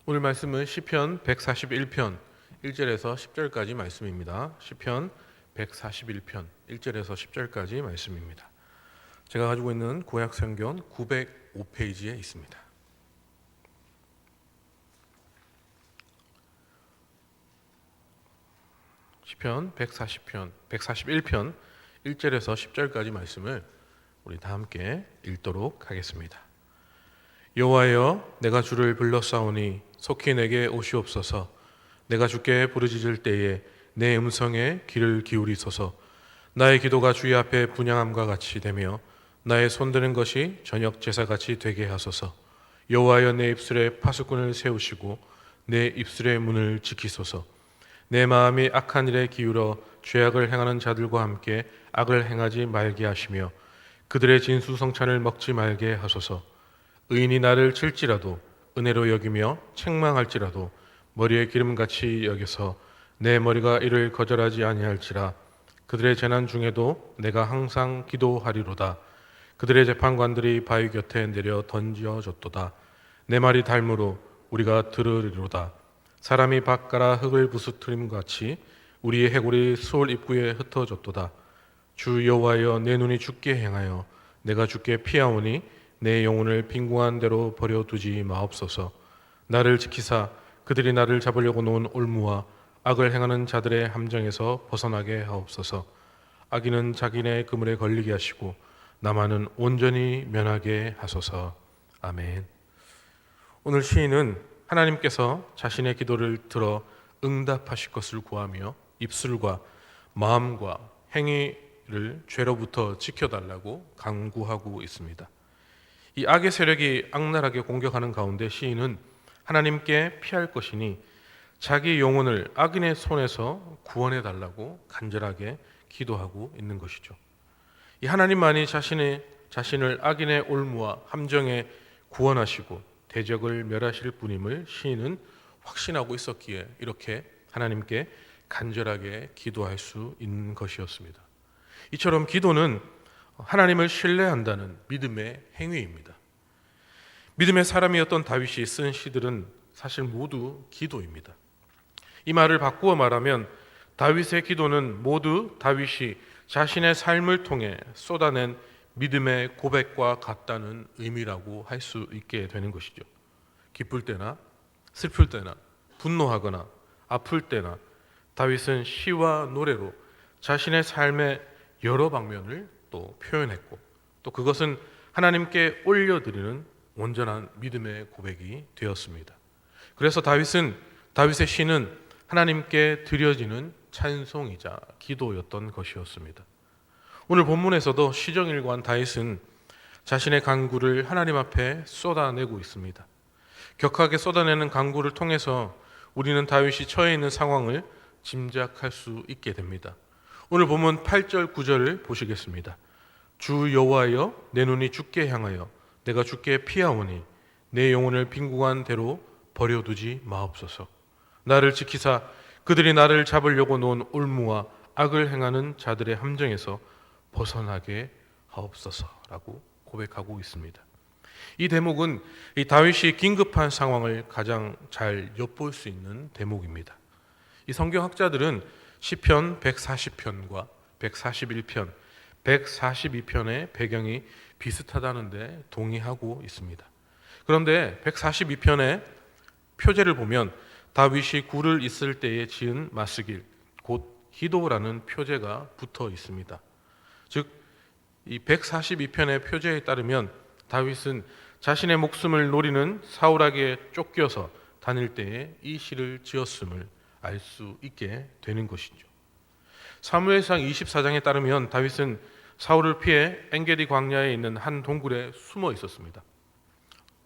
오늘 말씀은 시편 141편 1절에서 10절까지 말씀입니다. 시편 141편 1절에서 10절까지 말씀입니다. 제가 가지고 있는 구약 성경 905페이지에 있습니다. 시편 141편 1절에서 10절까지 말씀을 우리 다 함께 읽도록 하겠습니다. 여호와여, 내가 주를 불렀사오니 속히 내게 오시옵소서. 내가 주께 부르짖을 때에 내 음성에 귀를 기울이소서. 나의 기도가 주의 앞에 분향함과 같이 되며 나의 손드는 것이 저녁 제사같이 되게 하소서. 여호와여, 내 입술에 파수꾼을 세우시고 내 입술의 문을 지키소서. 내 마음이 악한 일에 기울어 죄악을 행하는 자들과 함께 악을 행하지 말게 하시며 그들의 진수성찬을 먹지 말게 하소서. 의인이 나를 칠지라도 은혜로 여기며 책망할지라도 머리에 기름같이 여겨서 내 머리가 이를 거절하지 아니할지라. 그들의 재난 중에도 내가 항상 기도하리로다. 그들의 재판관들이 바위 곁에 내려 던져졌도다. 내 말이 닮으로 우리가 들으리로다. 사람이 밭가라 흙을 부스트림같이 우리의 해골이 수월 입구에 흩어졌도다. 주 여호와여, 내 눈이 주께 행하여 내가 주께 피하오니 내 영혼을 빈궁한 대로 버려두지 마옵소서. 나를 지키사 그들이 나를 잡으려고 놓은 올무와 악을 행하는 자들의 함정에서 벗어나게 하옵소서. 악인은 자기네 그물에 걸리게 하시고 나만은 온전히 면하게 하소서. 아멘. 오늘 시인은 하나님께서 자신의 기도를 들어 응답하실 것을 구하며 입술과 마음과 행위를 죄로부터 지켜달라고 간구하고 있습니다. 이 악의 세력이 악랄하게 공격하는 가운데 시인은 하나님께 피할 것이니 자기 영혼을 악인의 손에서 구원해 달라고 간절하게 기도하고 있는 것이죠. 이 하나님만이 자신을 악인의 올무와 함정에 구원하시고 대적을 멸하실 분임을 시인은 확신하고 있었기에 이렇게 하나님께 간절하게 기도할 수 있는 것이었습니다. 이처럼 기도는 하나님을 신뢰한다는 믿음의 행위입니다. 믿음의 사람이었던 다윗이 쓴 시들은 사실 모두 기도입니다. 이 말을 바꾸어 말하면 다윗의 기도는 모두 다윗이 자신의 삶을 통해 쏟아낸 믿음의 고백과 같다는 의미라고 할 수 있게 되는 것이죠. 기쁠 때나 슬플 때나 분노하거나 아플 때나 다윗은 시와 노래로 자신의 삶의 여러 방면을 또 표현했고 또 그것은 하나님께 올려드리는 온전한 믿음의 고백이 되었습니다. 그래서 다윗의 시는 하나님께 드려지는 찬송이자 기도였던 것이었습니다. 오늘 본문에서도 시정일관 다윗은 자신의 간구를 하나님 앞에 쏟아내고 있습니다. 격하게 쏟아내는 간구를 통해서 우리는 다윗이 처해 있는 상황을 짐작할 수 있게 됩니다. 오늘 본문 8절 9절을 보시겠습니다. 주 여호와여, 내 눈이 주께 향하여 내가 주께 피하오니 내 영혼을 빈궁한 대로 버려두지 마옵소서. 나를 지키사 그들이 나를 잡으려고 놓은 올무와 악을 행하는 자들의 함정에서 벗어나게 하옵소서라고 고백하고 있습니다. 이 대목은 이 다윗이 긴급한 상황을 가장 잘 엿볼 수 있는 대목입니다. 이 성경학자들은 시편 140편과 141편, 142편의 배경이 비슷하다는데 동의하고 있습니다. 그런데 142편의 표제를 보면 다윗이 굴을 있을 때에 지은 맞쓰길, 곧 기도라는 표제가 붙어 있습니다. 즉, 이 142편의 표제에 따르면 다윗은 자신의 목숨을 노리는 사울에게 쫓겨서 다닐 때에 이 시를 지었음을 알 수 있게 되는 것이죠. 사무엘상 24장에 따르면 다윗은 사울을 피해 엔게디 광야에 있는 한 동굴에 숨어 있었습니다.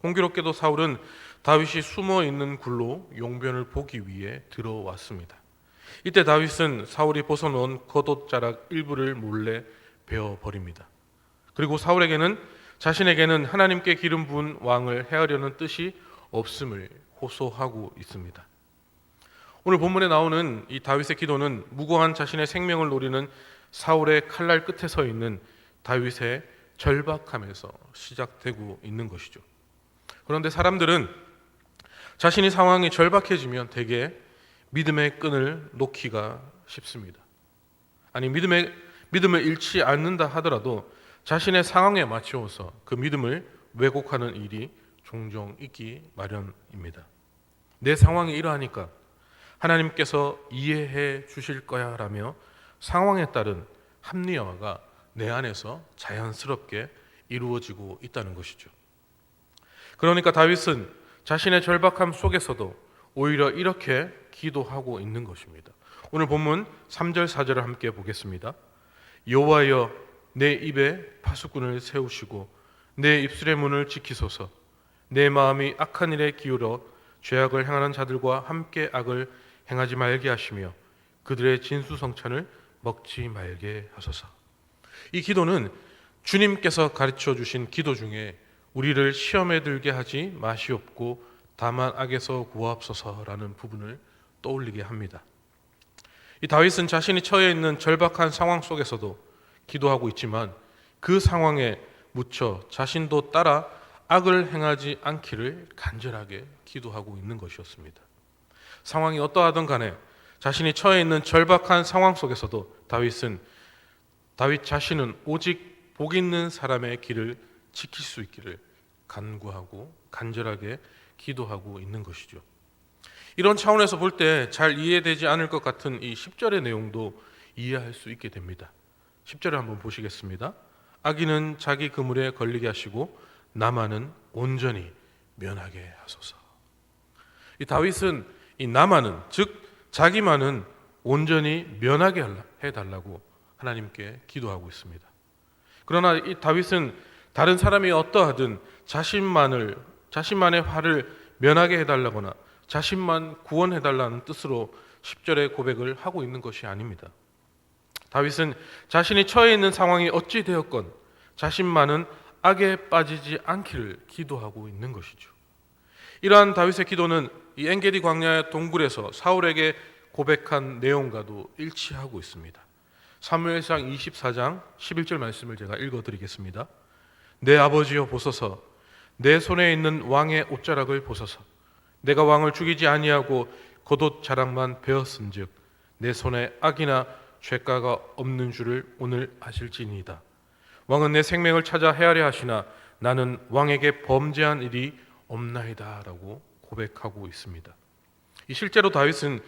공교롭게도 사울은 다윗이 숨어 있는 굴로 용변을 보기 위해 들어왔습니다. 이때 다윗은 사울이 벗어놓은 겉옷자락 일부를 몰래 베어버립니다. 그리고 사울에게는 자신에게는 하나님께 기름 부은 왕을 해하려는 뜻이 없음을 호소하고 있습니다. 오늘 본문에 나오는 이 다윗의 기도는 무고한 자신의 생명을 노리는 사울의 칼날 끝에 서 있는 다윗의 절박함에서 시작되고 있는 것이죠. 그런데 사람들은 자신이 상황이 절박해지면 대개 믿음의 끈을 놓기가 쉽습니다. 아니 믿음을 잃지 않는다 하더라도 자신의 상황에 맞추어서 그 믿음을 왜곡하는 일이 종종 있기 마련입니다. 내 상황이 이러하니까 하나님께서 이해해 주실 거야 라며 상황에 따른 합리화가 내 안에서 자연스럽게 이루어지고 있다는 것이죠. 그러니까 다윗은 자신의 절박함 속에서도 오히려 이렇게 기도하고 있는 것입니다. 오늘 본문 3절 4절을 함께 보겠습니다. 여호와여 내 입에 파수꾼을 세우시고 내 입술의 문을 지키소서. 내 마음이 악한 일에 기울어 죄악을 행하는 자들과 함께 악을 행하지 말게 하시며 그들의 진수성찬을 먹지 말게 하소서. 이 기도는 주님께서 가르쳐 주신 기도 중에 우리를 시험에 들게 하지 마시옵고 다만 악에서 구하옵소서라는 부분을 떠올리게 합니다. 이 다윗은 자신이 처해 있는 절박한 상황 속에서도 기도하고 있지만 그 상황에 묻혀 자신도 따라 악을 행하지 않기를 간절하게 기도하고 있는 것이었습니다. 상황이 어떠하든 간에 자신이 처해 있는 절박한 상황 속에서도 다윗 자신은 오직 복 있는 사람의 길을 지킬 수 있기를 간구하고 간절하게 기도하고 있는 것이죠. 이런 차원에서 볼 때 잘 이해되지 않을 것 같은 이 10절의 내용도 이해할 수 있게 됩니다. 10절을 한번 보시겠습니다. 악인은 자기 그물에 걸리게 하시고 나만은 온전히 면하게 하소서. 이 다윗은 이 나만은 즉 자기만은 온전히 면하게 해달라고 하나님께 기도하고 있습니다. 그러나 이 다윗은 다른 사람이 어떠하든 자신만의 화를 면하게 해달라거나 자신만 구원해달라는 뜻으로 10절의 고백을 하고 있는 것이 아닙니다. 다윗은 자신이 처해 있는 상황이 어찌 되었건 자신만은 악에 빠지지 않기를 기도하고 있는 것이죠. 이러한 다윗의 기도는 이 엔게디 광야의 동굴에서 사울에게 고백한 내용과도 일치하고 있습니다. 사무엘상 24장 11절 말씀을 제가 읽어드리겠습니다. 내 아버지여 보소서, 내 손에 있는 왕의 옷자락을 보소서. 내가 왕을 죽이지 아니하고 겉옷 자락만 베었은즉 내 손에 악이나 죄가가 없는 줄을 오늘 아실지니이다. 왕은 내 생명을 찾아 헤아려 하시나 나는 왕에게 범죄한 일이 없나이다 라고 고백하고 있습니다. 실제로 다윗의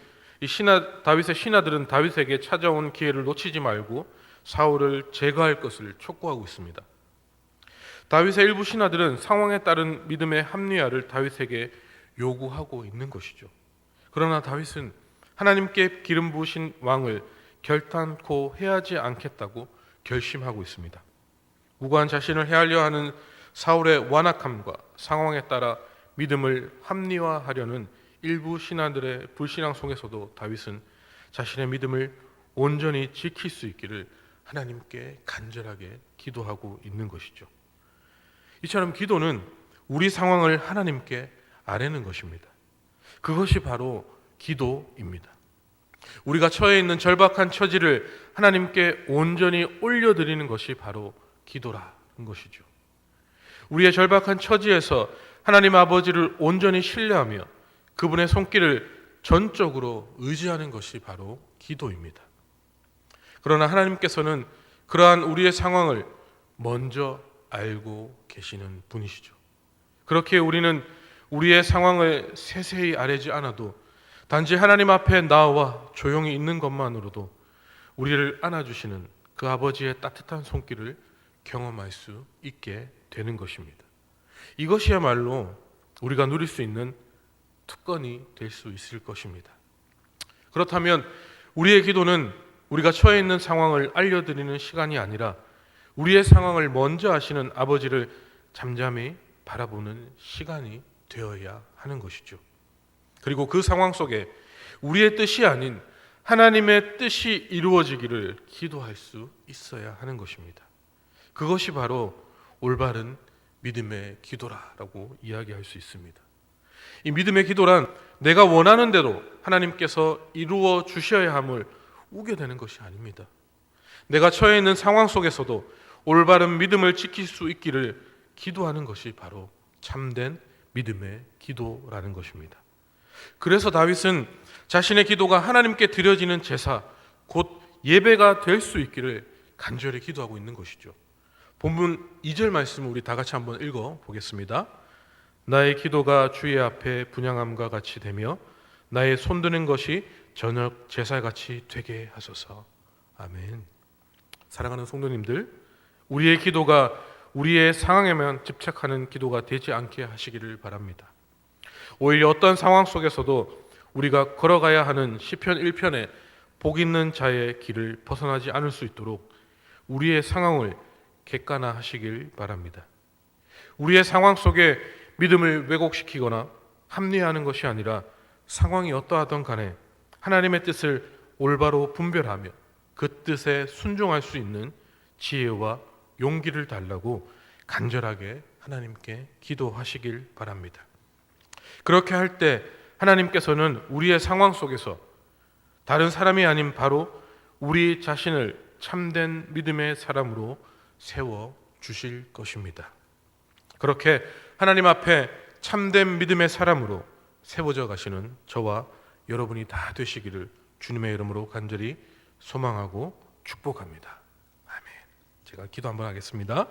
신하들은 다윗에게 찾아온 기회를 놓치지 말고 사울을 제거할 것을 촉구하고 있습니다. 다윗의 일부 신하들은 상황에 따른 믿음의 합리화를 다윗에게 요구하고 있는 것이죠. 그러나 다윗은 하나님께 기름 부으신 왕을 결단코 해하지 않겠다고 결심하고 있습니다. 무고한 자신을 헤아려 하는 사울의 완악함과 상황에 따라 믿음을 합리화하려는 일부 신하들의 불신앙 속에서도 다윗은 자신의 믿음을 온전히 지킬 수 있기를 하나님께 간절하게 기도하고 있는 것이죠. 이처럼 기도는 우리 상황을 하나님께 아뢰는 것입니다. 그것이 바로 기도입니다. 우리가 처해 있는 절박한 처지를 하나님께 온전히 올려드리는 것이 바로 기도라는 것이죠. 우리의 절박한 처지에서 하나님 아버지를 온전히 신뢰하며 그분의 손길을 전적으로 의지하는 것이 바로 기도입니다. 그러나 하나님께서는 그러한 우리의 상황을 먼저 알고 계시는 분이시죠. 그렇게 우리는 우리의 상황을 세세히 아뢰지 않아도 단지 하나님 앞에 나와 조용히 있는 것만으로도 우리를 안아주시는 그 아버지의 따뜻한 손길을 경험할 수 있게 되는 것입니다. 이것이야말로 우리가 누릴 수 있는 특권이 될 수 있을 것입니다. 그렇다면 우리의 기도는 우리가 처해 있는 상황을 알려드리는 시간이 아니라 우리의 상황을 먼저 아시는 아버지를 잠잠히 바라보는 시간이 되어야 하는 것이죠. 그리고 그 상황 속에 우리의 뜻이 아닌 하나님의 뜻이 이루어지기를 기도할 수 있어야 하는 것입니다. 그것이 바로 올바른 믿음의 기도라고 이야기할 수 있습니다. 이 믿음의 기도란 내가 원하는 대로 하나님께서 이루어 주셔야 함을 우겨대는 것이 아닙니다. 내가 처해 있는 상황 속에서도 올바른 믿음을 지킬 수 있기를 기도하는 것이 바로 참된 믿음의 기도라는 것입니다. 그래서 다윗은 자신의 기도가 하나님께 드려지는 제사, 곧 예배가 될 수 있기를 간절히 기도하고 있는 것이죠. 본문 2절 말씀을 우리 다 같이 한번 읽어 보겠습니다. 나의 기도가 주의 앞에 분향함과 같이 되며 나의 손드는 것이 저녁 제사같이 되게 하소서. 아멘. 사랑하는 성도님들, 우리의 기도가 우리의 상황에만 집착하는 기도가 되지 않게 하시기를 바랍니다. 오히려 어떤 상황 속에서도 우리가 걸어가야 하는 시편 1편의 복 있는 자의 길을 벗어나지 않을 수 있도록 우리의 상황을 객관화하시길 바랍니다. 우리의 상황 속에 믿음을 왜곡시키거나 합리화하는 것이 아니라 상황이 어떠하든 간에 하나님의 뜻을 올바로 분별하며 그 뜻에 순종할 수 있는 지혜와 용기를 달라고 간절하게 하나님께 기도하시길 바랍니다. 그렇게 할 때 하나님께서는 우리의 상황 속에서 다른 사람이 아닌 바로 우리 자신을 참된 믿음의 사람으로 세워 주실 것입니다. 그렇게 하나님 앞에 참된 믿음의 사람으로 세워져 가시는 저와 여러분이 다 되시기를 주님의 이름으로 간절히 소망하고 축복합니다. 아멘. 제가 기도 한번 하겠습니다.